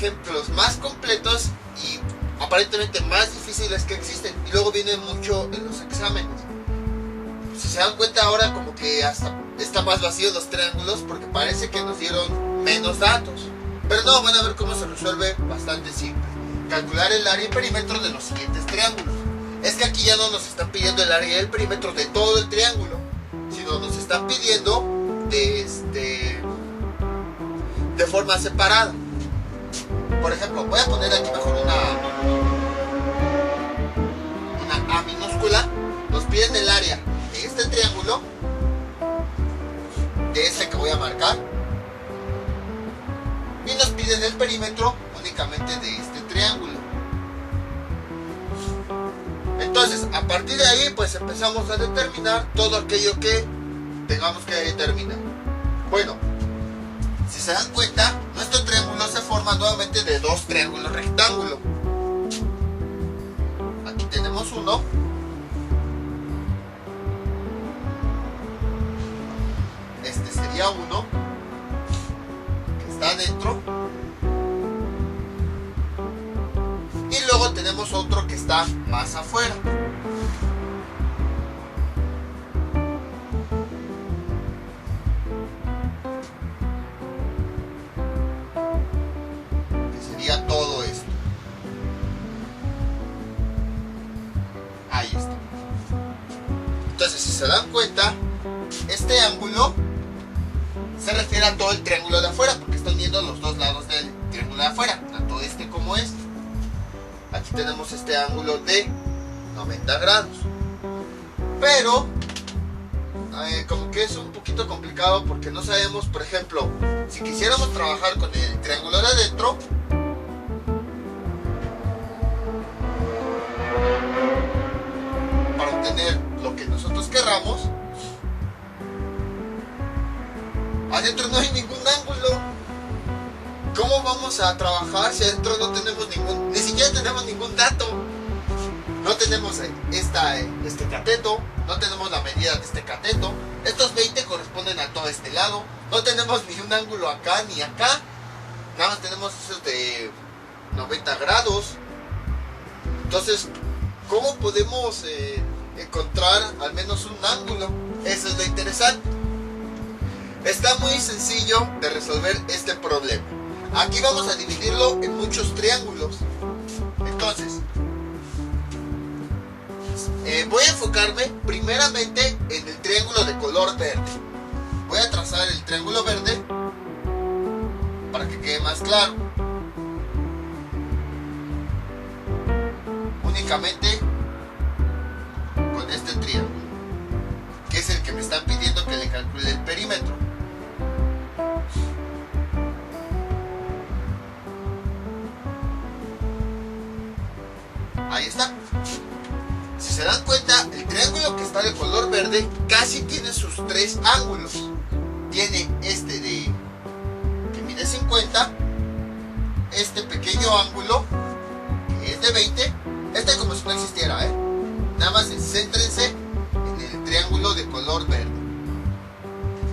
ejemplos más completos y aparentemente más difíciles que existen, y luego vienen mucho en los exámenes. Si se dan cuenta, ahora como que hasta está más vacío los triángulos porque parece que nos dieron menos datos, pero no, van a ver cómo se resuelve bastante simple. Calcular el área y perímetro de los siguientes triángulos. Es que aquí ya no nos están pidiendo el área y el perímetro de todo el triángulo, sino nos están pidiendo de forma separada. Por ejemplo, voy a poner aquí mejor una A minúscula. Nos piden el área de este triángulo, de este que voy a marcar, y nos piden el perímetro únicamente de este triángulo. Entonces, a partir de ahí, pues empezamos a determinar todo aquello que tengamos que determinar. Bueno, si se dan cuenta, nuestro triángulo se forma nuevamente de dos triángulos rectángulos. Aquí tenemos uno. Este sería uno que está adentro. Y luego tenemos otro que está más afuera. Que sería todo esto. Ahí está. Entonces, si se dan cuenta, este ángulo se refiere a todo el triángulo de afuera, porque está uniendo los dos lados del triángulo de afuera, tanto este como este. Aquí tenemos este ángulo de 90 grados. Pero como que es un poquito complicado porque no sabemos, por ejemplo, si quisiéramos trabajar con el triángulo de adentro, para obtener lo que nosotros querramos, adentro no hay ningún ángulo. ¿Cómo vamos a trabajar si adentro no tenemos ni siquiera tenemos ningún dato? No tenemos este cateto, no tenemos la medida de este cateto. Estos 20 corresponden a todo este lado. No tenemos ni un ángulo acá ni acá. Nada más tenemos esos de 90 grados. Entonces, ¿cómo podemos encontrar al menos un ángulo? Eso es lo interesante. Está muy sencillo de resolver este problema. Aquí vamos a dividirlo en muchos triángulos. Entonces, voy a enfocarme primeramente en el triángulo de color verde. Voy a trazar el triángulo verde para que quede más claro. Únicamente con este triángulo, que es el que me están pidiendo que le calcule el perímetro. Ahí está. Si se dan cuenta, el triángulo que está de color verde casi tiene sus tres ángulos. Tiene este que mide 50, este pequeño ángulo que es de 20, este como si no existiera, nada más céntrense en el triángulo de color verde.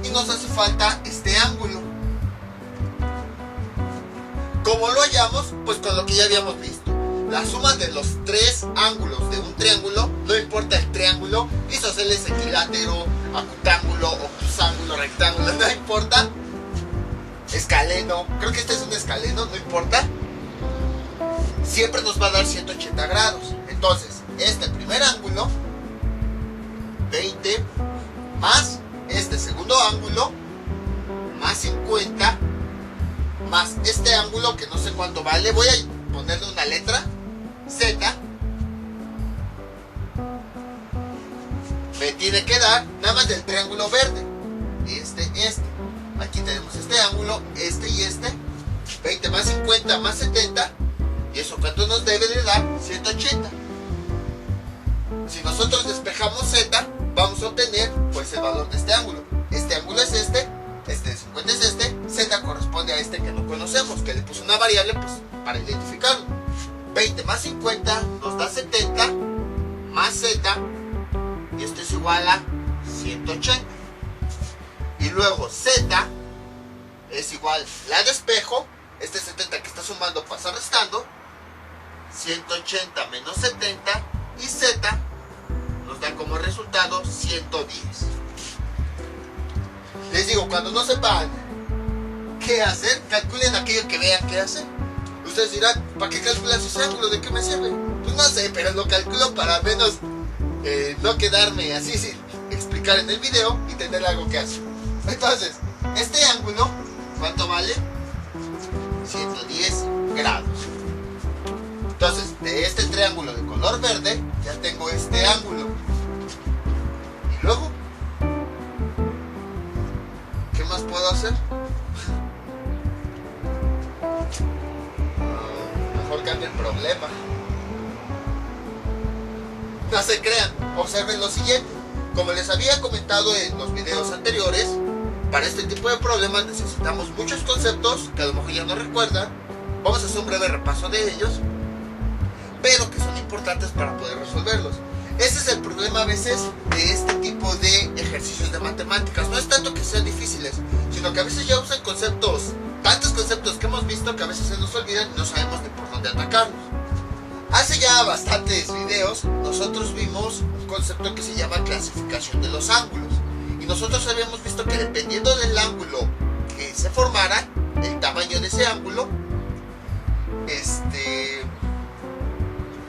Y nos hace falta este ángulo. ¿Cómo lo hallamos? Pues con lo que ya habíamos visto. La suma de los tres ángulos de un triángulo, no importa el triángulo, isósceles, equilátero, acutángulo, obtusángulo, rectángulo, no importa. Escaleno, creo que este es un escaleno, no importa. Siempre nos va a dar 180 grados. Entonces, este primer ángulo, 20, más este segundo ángulo, más 50, más este ángulo que no sé cuánto vale, voy a ponerle una letra, Z, me tiene que dar nada más del triángulo verde, este. Aquí tenemos este ángulo, este y este, 20 más 50 más 70, y eso cuánto nos debe de dar, 180. Si nosotros despejamos Z, vamos a obtener pues el valor de este ángulo. Este ángulo es este de 50 es este, Z corresponde a este que no conocemos, que le puse una variable pues para identificarlo. 20 más 50 nos da 70, más Z, y esto es igual a 180. Y luego Z es igual, la despejo, este 70 que está sumando 180 menos 70 y Z nos da como resultado 110. Les digo, cuando no sepan qué hacer, calculen aquello que vean qué hacer. Ustedes dirán, ¿para qué calculas ese ángulo? ¿De qué me sirve? Pues no sé, pero lo calculo para menos no quedarme así sin explicar en el video y tener algo que hacer. Entonces, este ángulo, ¿cuánto vale? 110 grados. Entonces, de este triángulo de color verde, ya tengo este ángulo. Y luego, ¿qué más puedo hacer? Mejor cambio el problema. No se crean, observen lo siguiente. Como les había comentado en los videos anteriores, para este tipo de problemas necesitamos muchos conceptos que a lo mejor ya no recuerdan. Vamos a hacer un breve repaso de ellos, pero que son importantes para poder resolverlos. Ese es el problema a veces de este tipo de ejercicios de matemáticas. No es tanto que sean difíciles, sino que a veces ya usan conceptos, tantos conceptos que hemos visto que a veces se nos olvidan y no sabemos ni por dónde atacarlos. Hace ya bastantes videos nosotros vimos un concepto que se llama clasificación de los ángulos. Y nosotros habíamos visto que dependiendo del ángulo que se formara, el tamaño de ese ángulo,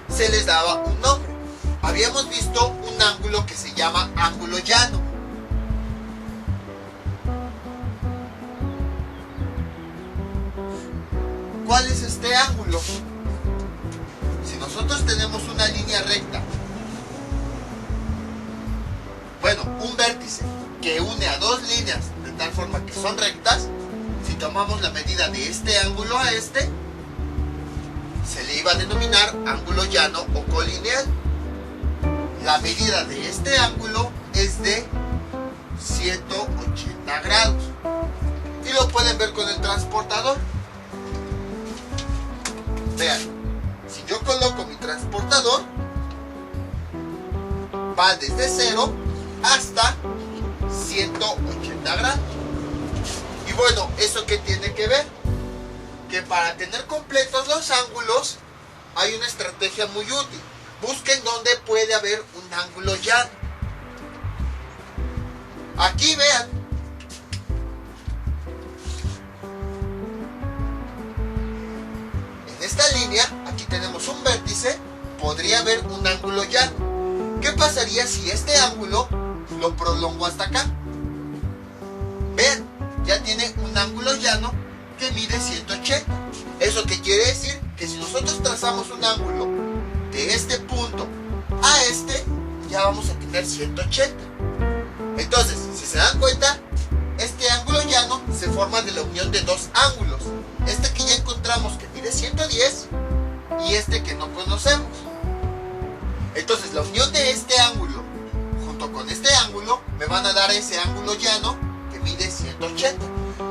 se les daba un nombre. Habíamos visto un ángulo que se llama ángulo llano. ¿Cuál es este ángulo? Si nosotros tenemos una línea recta, bueno, un vértice que une a dos líneas de tal forma que son rectas, si tomamos la medida de este ángulo a este, se le iba a denominar ángulo llano o colineal. La medida de este ángulo es de 180 grados. Y lo pueden ver con el transportador. Vean, si yo coloco mi transportador, va desde 0 hasta 180 grados. Y bueno, ¿eso qué tiene que ver? Que para tener completos los ángulos hay una estrategia muy útil. Busquen dónde puede haber un ángulo llano. Aquí vean. En esta línea, aquí tenemos un vértice, podría haber un ángulo llano. ¿Qué pasaría si este ángulo lo prolongo hasta acá? Vean, ya tiene un ángulo llano que mide 180. ¿Eso qué quiere decir? Que si nosotros trazamos un ángulo de este punto a este, ya vamos a tener 180. Entonces, si se dan cuenta, este ángulo llano se forma de la unión de dos ángulos. Este que ya encontramos que mide 110 y este que no conocemos. Entonces, la unión de este ángulo junto con este ángulo me van a dar ese ángulo llano que mide 180.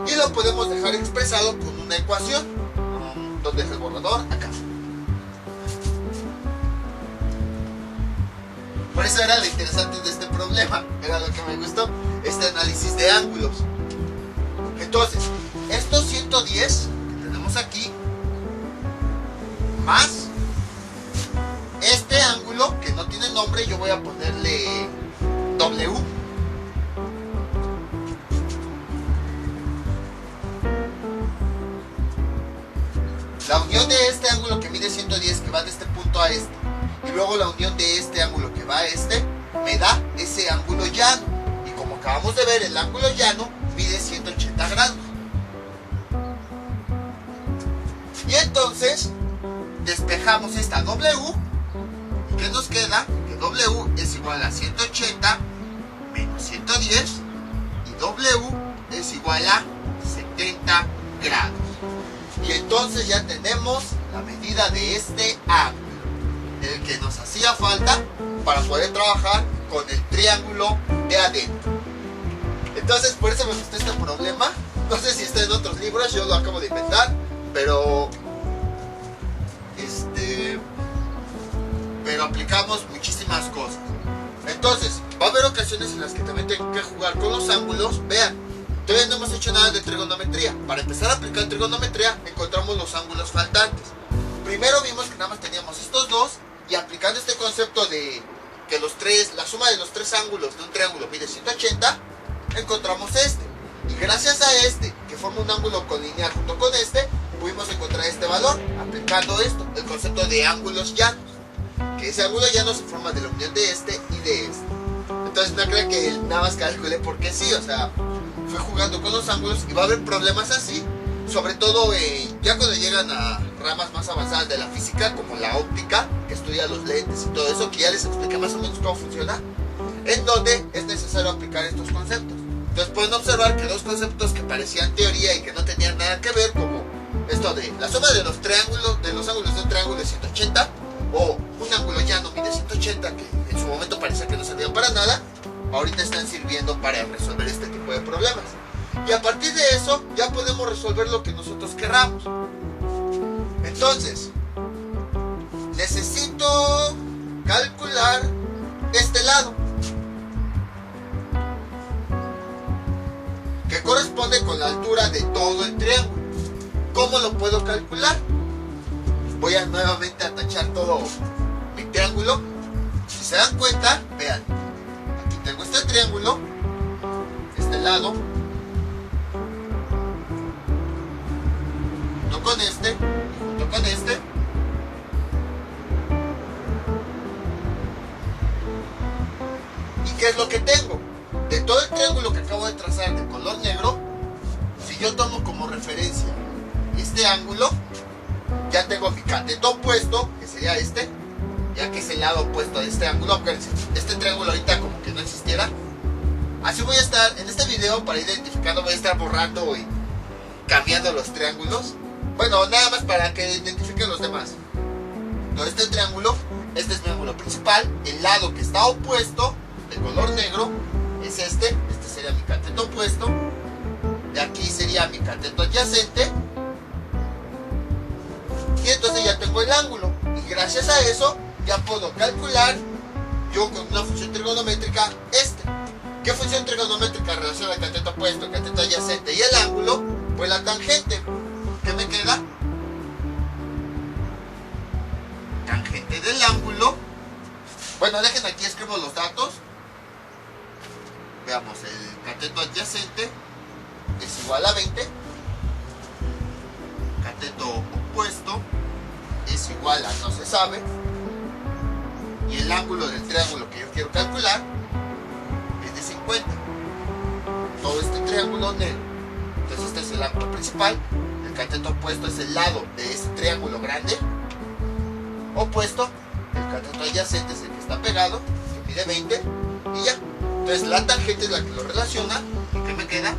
Y lo podemos dejar expresado con una ecuación. ¿Dónde es el borrador? Acá. Por eso era lo interesante de este problema. Era lo que me gustó, este análisis de ángulos. Entonces, estos 110 que tenemos aquí, más este ángulo que no tiene nombre, yo voy a ponerle W. La unión de este ángulo que mide 110, que va de este punto a este, y luego la unión de este ángulo que va a este, me da ese ángulo llano. Y como acabamos de ver, el ángulo llano mide 180 grados. Y entonces, despejamos esta W. ¿Y qué nos queda? Que W es igual a 180 menos 110. Y W es igual a 70 grados. Y entonces ya tenemos la medida de este ángulo, el que nos hacía falta para poder trabajar con el triángulo de adentro. Entonces, por eso me gustó este problema. No sé si está en otros libros, yo lo acabo de inventar, pero aplicamos muchísimas cosas. Entonces, va a haber ocasiones en las que también tengo que jugar con los ángulos. Vean, todavía no hemos hecho nada de trigonometría. Para empezar a aplicar trigonometría, encontramos los ángulos faltantes. primero vimos que nada más teníamos estos dos, y aplicando este concepto de que la suma de los tres ángulos de un triángulo mide 180, encontramos este. Y gracias a este, que forma un ángulo colineal junto con este, pudimos encontrar este valor, aplicando esto, el concepto de ángulos llanos. Que ese ángulo llano se forma de la unión de este y de este. Entonces no crean que nada más calculé porque sí, o sea, fui jugando con los ángulos y va a haber problemas así. Sobre todo ya cuando llegan a ramas más avanzadas de la física, como la óptica, que estudia los lentes y todo eso, que ya les expliqué más o menos cómo funciona, en donde es necesario aplicar estos conceptos. Entonces pueden observar que dos conceptos que parecían teoría y que no tenían nada que ver, como esto de la suma de los ángulos de un triángulo de 180, o un ángulo llano mide 180, que en su momento parecía que no servían para nada, ahorita están sirviendo para resolver este tipo de problemas. Y a partir de eso ya podemos resolver lo que nosotros querramos. Entonces, necesito calcular este lado, que corresponde con la altura de todo el triángulo. ¿Cómo lo puedo calcular? Voy a nuevamente a tachar todo mi triángulo. Si se dan cuenta, vean, aquí tengo este triángulo, este lado, junto con este, junto con este. ¿Y qué es lo que tengo? De todo el triángulo que acabo de trazar de color negro, si yo tomo como referencia este ángulo, ya tengo mi cateto opuesto, que sería este, ya que es el lado opuesto de este ángulo. Acuérdense, este triángulo ahorita como que no existiera. Así voy a estar, en este video, para ir identificando, voy a estar borrando y cambiando los triángulos. Bueno, nada más para que identifiquen los demás. Entonces este triángulo, este es mi ángulo principal, el lado que está opuesto, de color negro, es este sería mi cateto opuesto, de aquí sería mi cateto adyacente, y entonces ya tengo el ángulo, y gracias a eso ya puedo calcular yo con una función trigonométrica este. ¿Qué función trigonométrica relaciona el cateto opuesto, el cateto adyacente y el ángulo? Pues la tangente. ¿Qué me queda? Tangente del ángulo. Bueno, dejen aquí, escribo los datos. Veamos, el cateto adyacente es igual a 20. Cateto opuesto es igual a no se sabe. Y el ángulo del triángulo que yo quiero calcular es de 50. Todo este triángulo negro. Entonces este es el ángulo principal. El cateto opuesto es el lado de este triángulo grande opuesto. El cateto adyacente es el que está pegado, que mide 20, y ya. Entonces la tangente es la que lo relaciona. ¿Y qué me queda?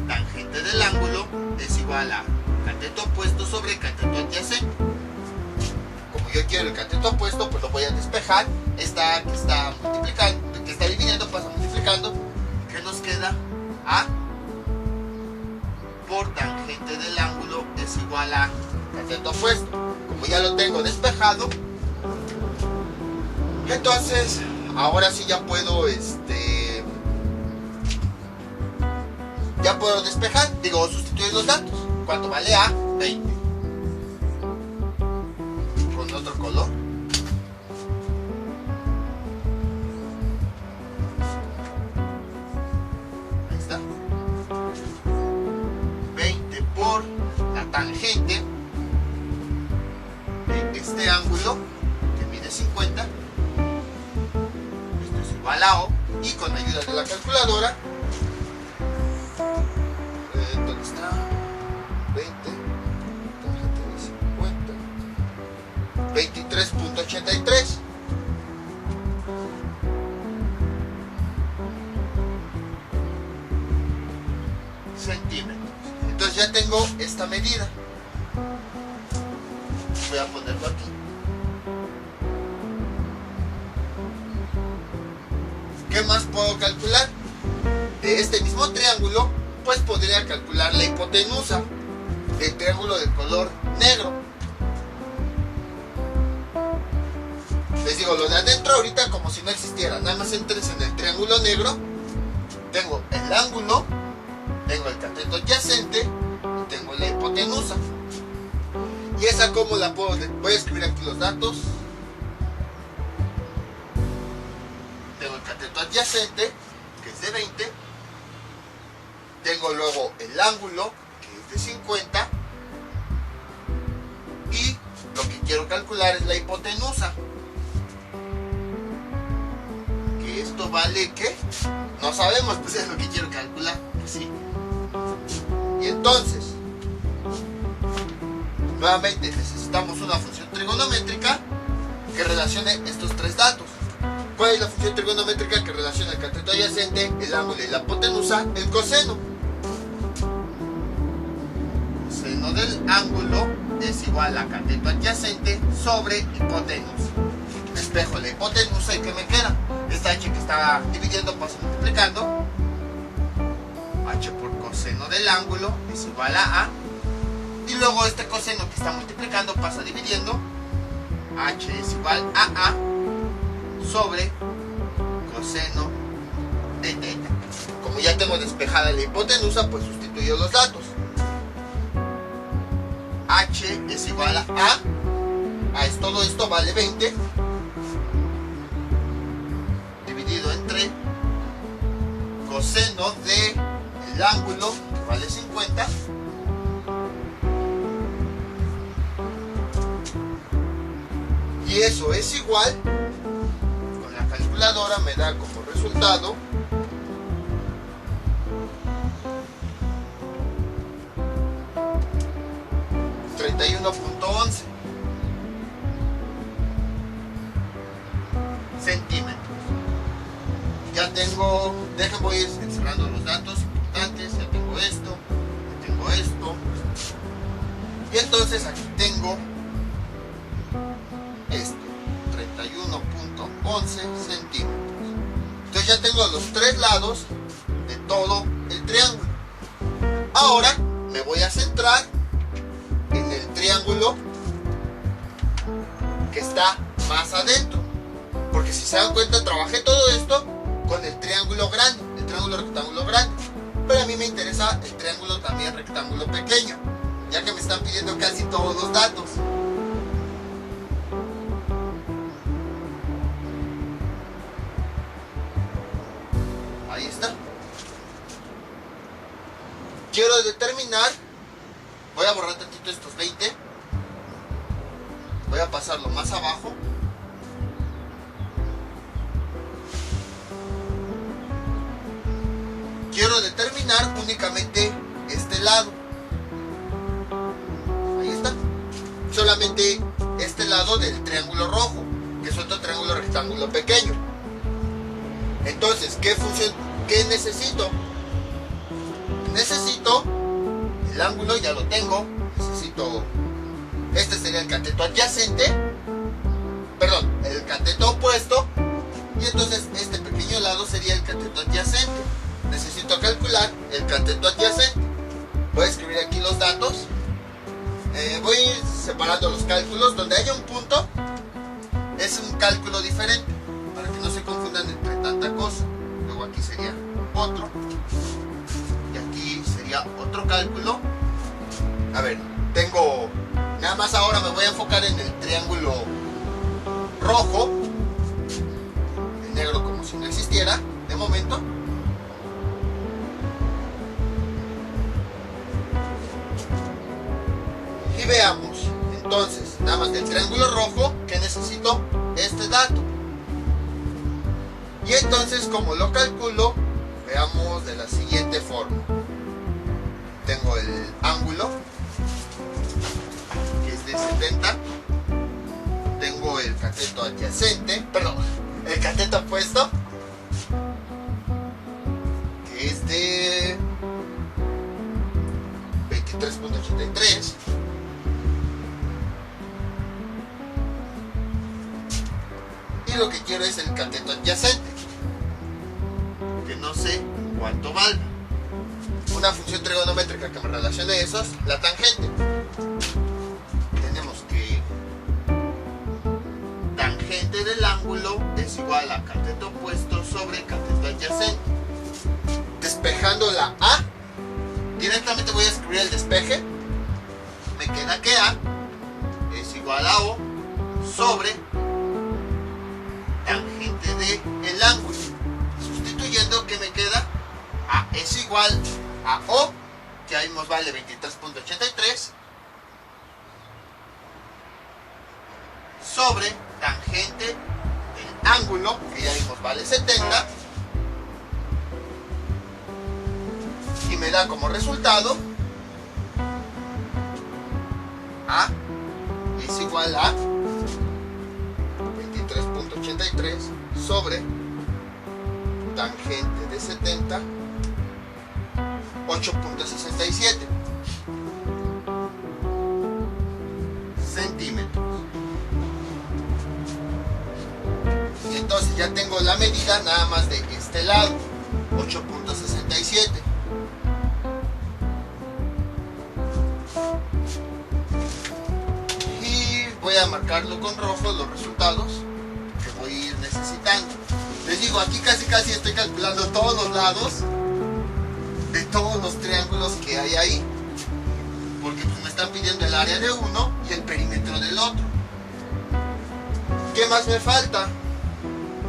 Tangente del ángulo es igual a cateto opuesto sobre cateto adyacente. Como yo quiero el cateto opuesto, pues lo voy a despejar. Esta que está multiplicando, que está dividiendo, pasa multiplicando. ¿Qué nos queda? A por tangente del ángulo es igual a cateto opuesto. Como ya lo tengo despejado, entonces ahora sí ya puedo ya puedo despejar, digo, sustituir los datos. ¿Cuánto vale A? 20. Con otro color. Ahí está. 20 por la tangente de este ángulo que mide 50. Esto es igual a O. Y con ayuda de la calculadora, ¿dónde está? 20, tangente de 50, 23.83 centímetros. Entonces ya tengo esta medida. Voy a ponerlo aquí. ¿Qué más puedo calcular? De este mismo triángulo, pues podría calcular la hipotenusa del triángulo de color negro. Les digo, lo de adentro ahorita como si no existiera. Nada más entres en el triángulo negro. Tengo el ángulo, tengo el cateto adyacente y tengo la hipotenusa. ¿Y esa cómo la puedo? Voy a escribir aquí los datos. Tengo el cateto adyacente, que es de 20. Tengo luego el ángulo, que es de 50. Y lo que quiero calcular es la hipotenusa. Que esto vale, ¿qué? No sabemos, pues es lo que quiero calcular. Pues sí. Y entonces, nuevamente necesitamos una función trigonométrica que relacione estos tres datos. ¿Cuál es la función trigonométrica que relaciona el cateto adyacente, el ángulo y la hipotenusa? El coseno. Coseno del ángulo es igual a cateto adyacente sobre hipotenusa. Despejo la hipotenusa y ¿qué me queda? Esta h que estaba dividiendo pasa multiplicando. H por coseno del ángulo es igual a A. Y luego este coseno que está multiplicando pasa dividiendo. H es igual a A sobre coseno de teta. Como ya tengo despejada la hipotenusa, pues sustituyo los datos. H es igual a todo esto vale 20 dividido entre coseno de el ángulo, que vale 50, y eso es igual, con la calculadora me da como resultado 31.11 centímetros. Ya tengo, voy a ir cerrando los datos importantes. Ya tengo esto, ya tengo esto, y entonces aquí tengo esto, 31.11 centímetros. Entonces ya tengo los tres lados de todo el triángulo. Ahora me voy a centrar en el triángulo que está más adentro, porque si se dan cuenta trabajé todo esto con el triángulo grande, el triángulo rectángulo grande, pero a mí me interesa el triángulo también rectángulo pequeño, ya que me están pidiendo casi todos los datos. Ahí está. Quiero determinar, voy a borrar tantito estos 20, voy a pasarlo más abajo. Quiero determinar únicamente este lado. Ahí está. Solamente este lado del triángulo rojo, que es otro triángulo rectángulo pequeño. Entonces, ¿qué necesito? Necesito el ángulo, ya lo tengo. Necesito, este sería el cateto adyacente, perdón, el cateto opuesto, y entonces este pequeño lado sería el cateto adyacente. Necesito calcular el cateto adyacente. Voy a escribir aquí los datos. Voy a ir separando los cálculos. Donde haya un punto es un cálculo diferente, para que no se confundan entre tanta cosa. Luego aquí sería otro, y aquí sería otro cálculo. A ver, tengo, nada más ahora me voy a enfocar en el triángulo rojo, el negro como si no existiera de momento. Y veamos, entonces, nada más del triángulo rojo, que necesito este dato. Y entonces, como lo calculo, veamos de la siguiente forma. Tengo el ángulo, que es de 70. Tengo el cateto adyacente, perdón, el cateto opuesto, que es de 23.83. Y lo que quiero es el cateto adyacente, que no sé cuánto valga. Una función trigonométrica que me relacione esos, la tangente. Tenemos que tangente del ángulo es igual a cateto opuesto sobre cateto adyacente. Despejando la A, directamente voy a escribir el despeje. Me queda que A igual a O sobre tangente del ángulo. Sustituyendo, ¿qué me queda? A es igual a O, que ahí nos vale 23.83, sobre tangente del ángulo, que ya vimos vale 70, y me da como resultado A es igual a 23.83 sobre tangente de 70, 8.67 centímetros. Y entonces ya tengo la medida nada más de este lado, 8.67. Y voy a marcarlo con rojo los resultados que voy a ir necesitando. Les digo, aquí casi estoy calculando todos los lados de todos los triángulos que hay ahí, porque pues me están pidiendo el área de uno y el perímetro del otro. ¿Qué más me falta?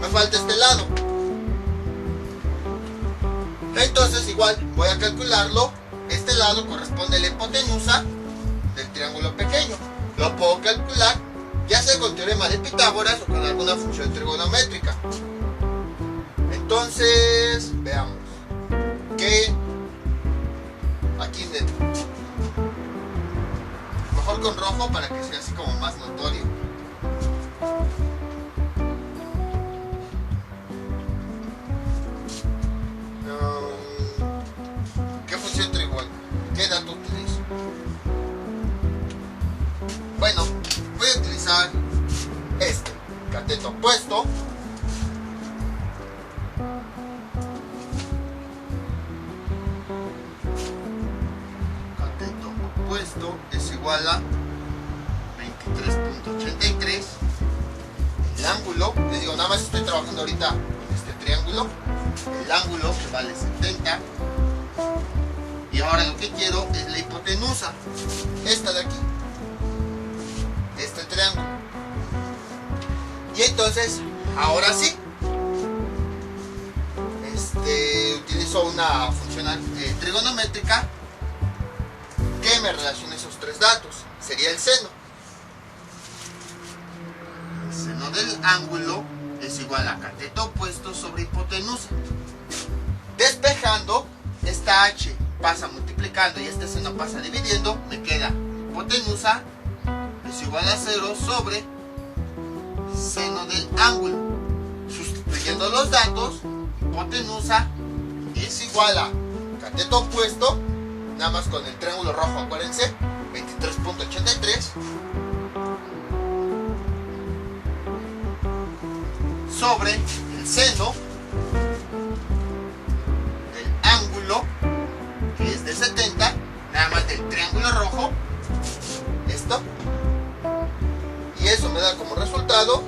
Me falta este lado. Entonces igual voy a calcularlo. Este lado corresponde a la hipotenusa del triángulo pequeño. Lo puedo calcular ya sea con teorema de Pitágoras o con alguna función trigonométrica. Entonces, veamos que aquí mejor con rojo para que sea así como más notorio. ¿Qué función trigonométrica? ¿Qué dato utilizo? Bueno, voy a utilizar este cateto opuesto. Es igual a 23.83. El ángulo, les digo, nada más estoy trabajando ahorita con este triángulo. El ángulo que vale 70. Y ahora lo que quiero es la hipotenusa, esta de aquí, este triángulo. Y entonces, ahora sí, utilizo una función trigonométrica que me relaciona esos tres datos. Sería el seno. El seno del ángulo es igual a cateto opuesto sobre hipotenusa. Despejando, esta h pasa multiplicando y este seno pasa dividiendo, me queda hipotenusa es igual a 0 sobre seno del ángulo. Sustituyendo los datos, hipotenusa es igual a cateto opuesto, nada más con el triángulo rojo, acuérdense, 23.83 sobre el seno del ángulo, que es de 70, nada más del triángulo rojo, esto, y eso me da como resultado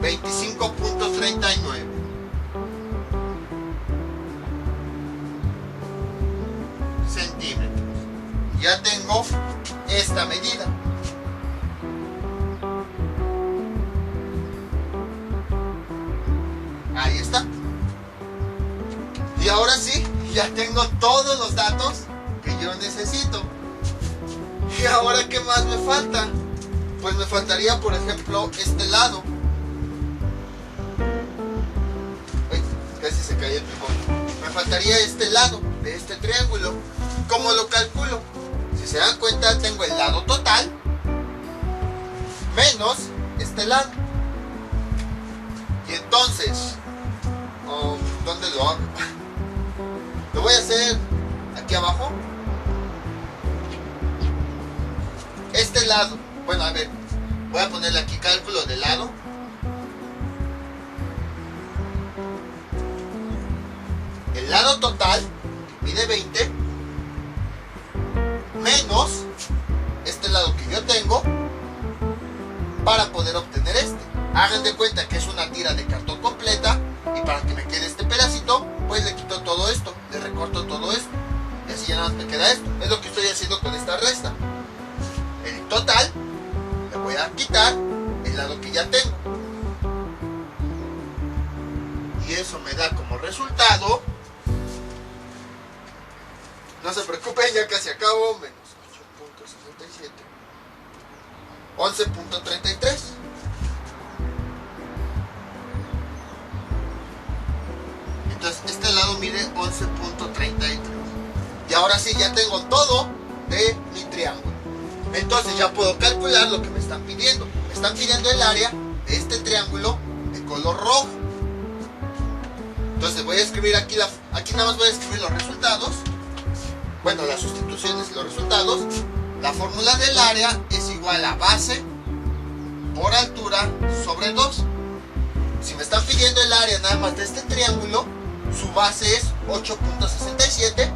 25.39 centímetros. Ya tengo esta medida. Ahí está. Y ahora sí, ya tengo todos los datos que yo necesito. ¿Y ahora qué más me falta? Pues me faltaría, por ejemplo, este lado. Casi se cayó el picón. Me faltaría este lado de este triángulo. ¿Cómo lo calculo? Si se dan cuenta, tengo el lado total menos este lado. Y entonces, ¿dónde lo hago? Lo voy a hacer aquí abajo. Este lado, bueno, a ver, voy a ponerle aquí cálculo de lado. El lado total, que mide 20, menos este lado que yo tengo, para poder obtener este. Hagan de cuenta que es una tira de cartón completa, y para que me quede este pedacito, pues le quito todo esto, le recorto todo esto. Y así ya nada más me queda esto. Es lo que estoy haciendo con esta resta. El total, le voy a quitar el lado que ya tengo. Y eso me da como resultado, no se preocupen, ya casi acabo, menos 8.67, 11.33. Entonces este lado mide 11.33. Y ahora sí, ya tengo todo de mi triángulo. Entonces ya puedo calcular lo que me están pidiendo. Me están pidiendo el área de este triángulo de color rojo. Entonces voy a escribir aquí, aquí nada más voy a escribir los resultados. Bueno, las sustituciones y los resultados. La fórmula del área es igual a base por altura sobre 2. Si me están pidiendo el área nada más de este triángulo, su base es 8.67.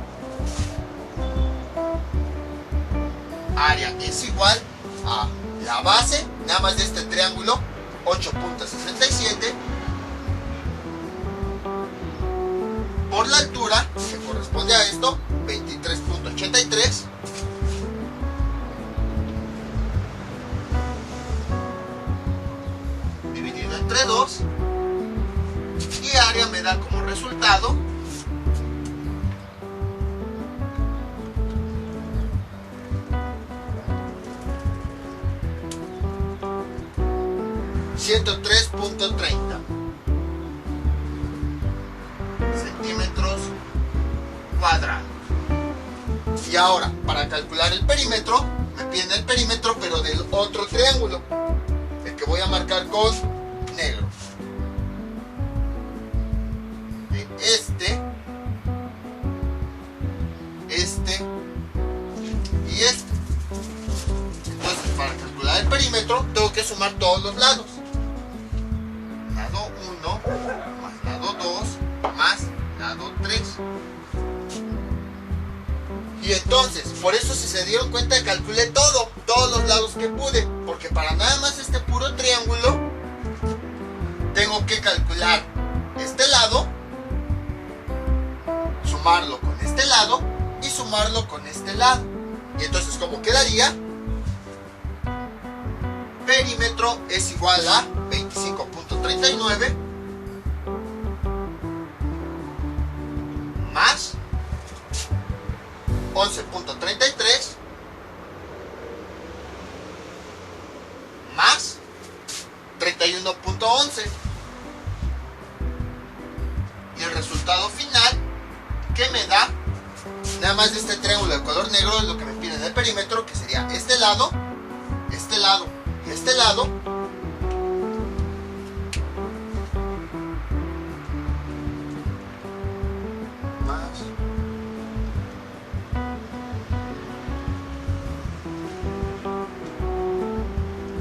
Área es igual a la base nada más de este triángulo, 8.67. Por la altura, que corresponde a esto, 23.83. Dividido entre 2. Y área me da como resultado 103.30 centímetros cuadrados. Y ahora, para calcular el perímetro, me piden el perímetro pero del otro triángulo, el que voy a marcar con negro. De este y este. Entonces, para calcular el perímetro, tengo que sumar todos los lados. Lado 1 más lado 2 más lado 3. Y entonces, por eso si se dieron cuenta, calculé todos los lados que pude, porque para nada más este puro triángulo tengo que calcular este lado, sumarlo con este lado y sumarlo con este lado. Y entonces, ¿cómo quedaría? Perímetro es igual a 25.39 más 11.33 más 31.11. Y el resultado final que me da, nada más de este triángulo de color negro, es lo que me piden el perímetro, que sería este lado y este lado. Más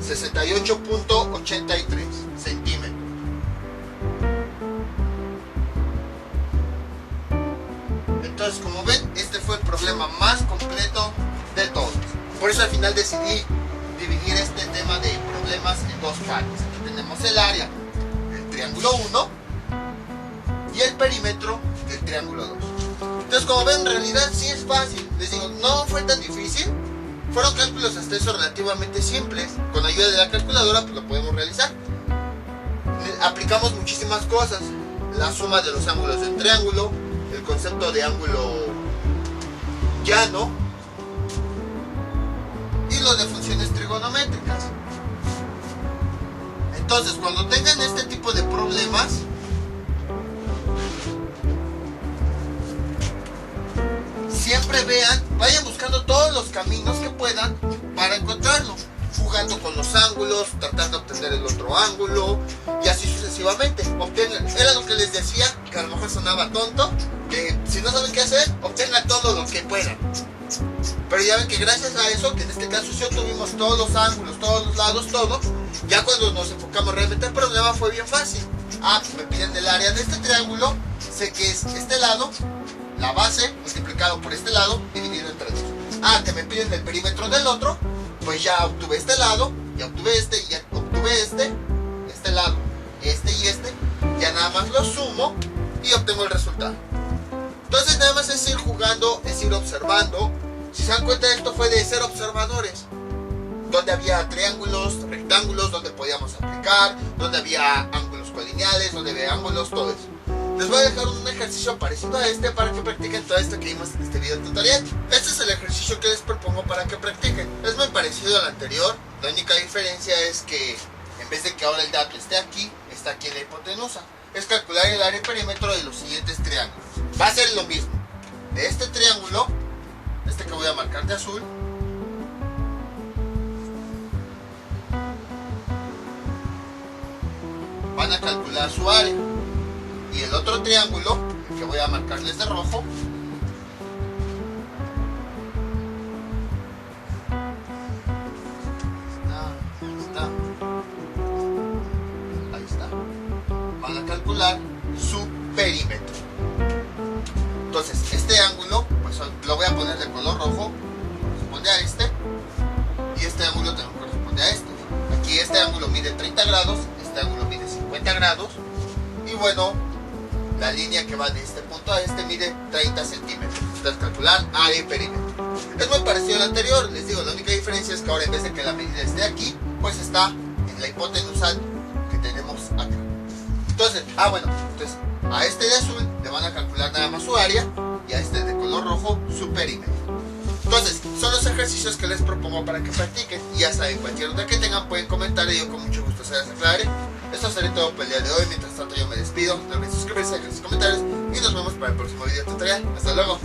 68.83 centímetros. Entonces, como ven, este fue el problema más completo de todos. Por eso al final decidí dividir este tema de problemas en dos partes. Aquí tenemos el área del triángulo 1 y el perímetro del triángulo 2. Entonces, como ven, en realidad sí es fácil. Les digo, no fue tan difícil. Fueron cálculos hasta eso relativamente simples. Con ayuda de la calculadora pues lo podemos realizar. Aplicamos muchísimas cosas. La suma de los ángulos del triángulo, el concepto de ángulo llano y lo de funciones trigonométricas. Entonces, cuando tengan este tipo de problemas, siempre vayan buscando todos los caminos que puedan para encontrarlo, jugando con los ángulos, tratando de obtener el otro ángulo y así sucesivamente. Era lo que les decía, que a lo mejor sonaba tonto, que si no saben qué hacer, obtengan todo lo que puedan. Pero ya ven que gracias a eso, que en este caso sí obtuvimos todos los ángulos, todos los lados, todo, ya cuando nos enfocamos realmente el problema fue bien fácil. Pues me piden el área de este triángulo, sé que es este lado, la base multiplicado por este lado dividido entre 2. Que me piden el perímetro del otro, pues ya obtuve este lado, ya obtuve este, y ya obtuve este lado, este y este, ya nada más lo sumo y obtengo el resultado. Entonces nada más es ir jugando, es ir observando. Si se dan cuenta, esto fue de ser observadores, donde había triángulos, rectángulos, donde podíamos aplicar, donde había ángulos colineales, donde había ángulos, todo eso. Les voy a dejar un ejercicio parecido a este para que practiquen todo esto que vimos en este video tutorial. Este es el ejercicio que les propongo para que practiquen. Es muy parecido al anterior, la única diferencia es que en vez de que ahora el dato esté aquí, está aquí en la hipotenusa. Es calcular el área y perímetro de los siguientes triángulos. Va a ser lo mismo. De este triángulo, este que voy a marcar de azul, van a calcular su área. Y el otro triángulo, el que voy a marcarles de rojo, ahí está, van a calcular su perímetro. Entonces, este ángulo, pues lo voy a poner de color rojo, corresponde a este, y este ángulo también corresponde a este. Aquí este ángulo mide 30 grados, este ángulo mide 50 grados, y bueno, la línea que va de este punto a este mide 30 centímetros. Entonces calcular área y perímetro. Es muy parecido al anterior, les digo, la única diferencia es que ahora en vez de que la medida esté aquí, pues está en la hipotenusa que tenemos acá. Entonces, entonces a este de azul le van a calcular nada más su área y a este de color rojo su perímetro. Entonces, son los ejercicios que les propongo para que practiquen. Y ya saben, cualquier duda que tengan pueden comentar y yo con mucho gusto se las aclararé. Esto será todo por el día de hoy. Mientras tanto yo me despido. No olviden suscribirse, dejar sus comentarios y nos vemos para el próximo video tutorial. Hasta luego.